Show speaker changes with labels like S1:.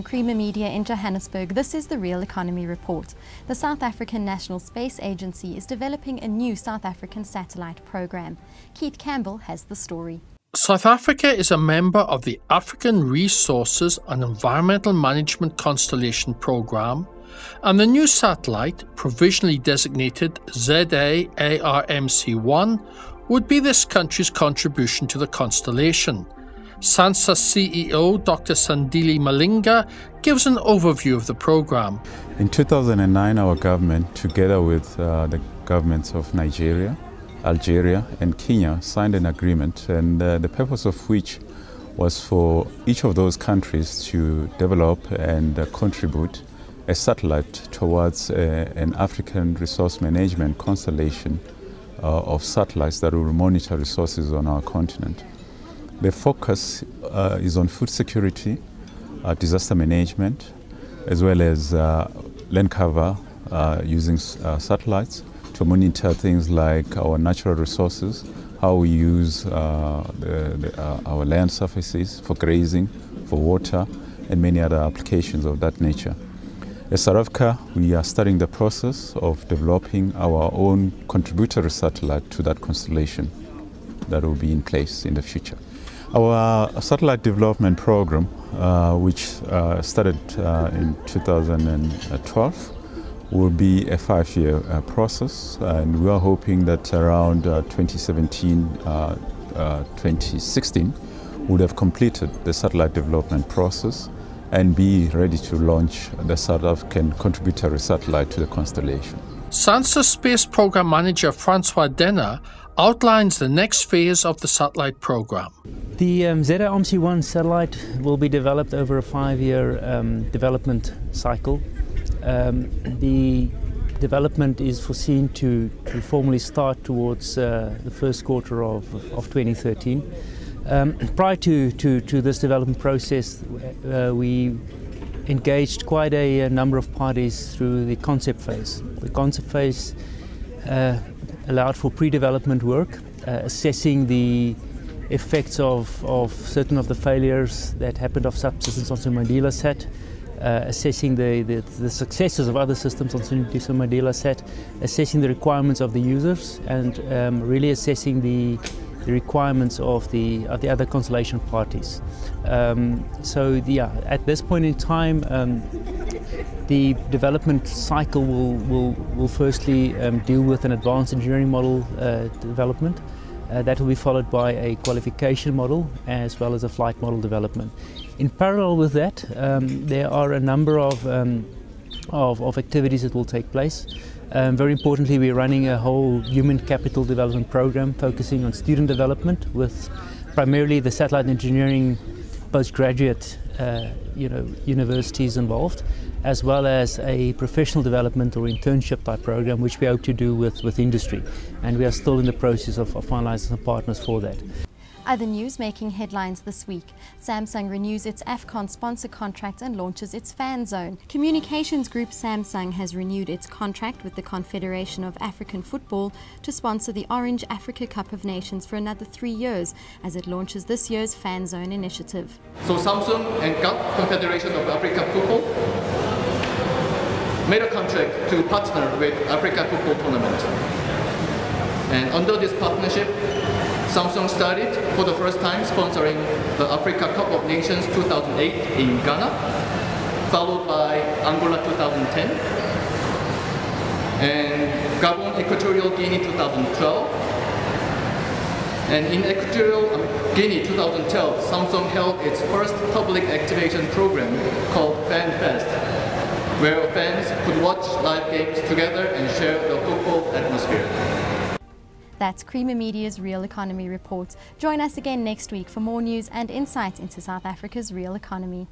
S1: From Creamer Media in Johannesburg, this is the Real Economy Report. The South African National Space Agency is developing a new South African satellite program. Keith Campbell has the story.
S2: South Africa is a member of the African Resources and Environmental Management Constellation Programme, and the new satellite, provisionally designated ZA-ARMC-1, would be this country's contribution to the constellation. SANSA CEO Dr. Sandile Malinga gives an overview of the programme.
S3: In 2009, our government, together with the governments of Nigeria, Algeria and Kenya, signed an agreement, and the purpose of which was for each of those countries to develop and contribute a satellite towards an African resource management constellation of satellites that will monitor resources on our continent. The focus is on food security, disaster management, as well as land cover using satellites to monitor things like our natural resources, how we use our land surfaces for grazing, for water, and many other applications of that nature. As South Africa, we are starting the process of developing our own contributory satellite to that constellation that will be in place in the future. Our satellite development program, which started in 2012, will be a 5-year process, and we are hoping that around 2017-2016 we would have completed the satellite development process and be ready to launch the South African contributory satellite to the constellation.
S2: SANSA Space Program Manager Francois Denner outlines the next phase of the satellite program.
S4: The ZA-ARMC-1 satellite will be developed over a 5-year development cycle. The development is foreseen to formally start towards the first quarter of 2013. Prior to this development process, we engaged quite a number of parties through the concept phase. The concept phase allowed for pre-development work, assessing the effects of certain of the failures that happened of subsystems on Mandela Sat, assessing the successes of other systems on Mandela Sat, assessing the requirements of the users, and really assessing the requirements of the other constellation parties. At this point in time, the development cycle will firstly deal with an advanced engineering model development. That will be followed by a qualification model as well as a flight model development. In parallel with that, there are a number of activities that will take place. Very importantly, we're running a whole human capital development program focusing on student development, with primarily the satellite engineering postgraduate universities involved, as well as a professional development or internship type program, which we hope to do with industry. And we are still in the process of finalizing some partners for that.
S1: Other news making headlines this week. Samsung renews its AFCON sponsor contract and launches its fan zone. Communications group Samsung has renewed its contract with the Confederation of African Football to sponsor the Orange Africa Cup of Nations for another 3 years as it launches this year's fan zone initiative.
S5: So Samsung and CAF, Confederation of African Football, made a contract to partner with Africa Football Tournament. And under this partnership, Samsung started for the first time sponsoring the Africa Cup of Nations 2008 in Ghana, followed by Angola 2010, and Gabon, Equatorial Guinea 2012. And in Equatorial Guinea 2012, Samsung held its first public activation program called Fan Fest, where fans could watch live games together and share the football atmosphere.
S1: That's Creamer Media's Real Economy Report. Join us again next week for more news and insights into South Africa's real economy.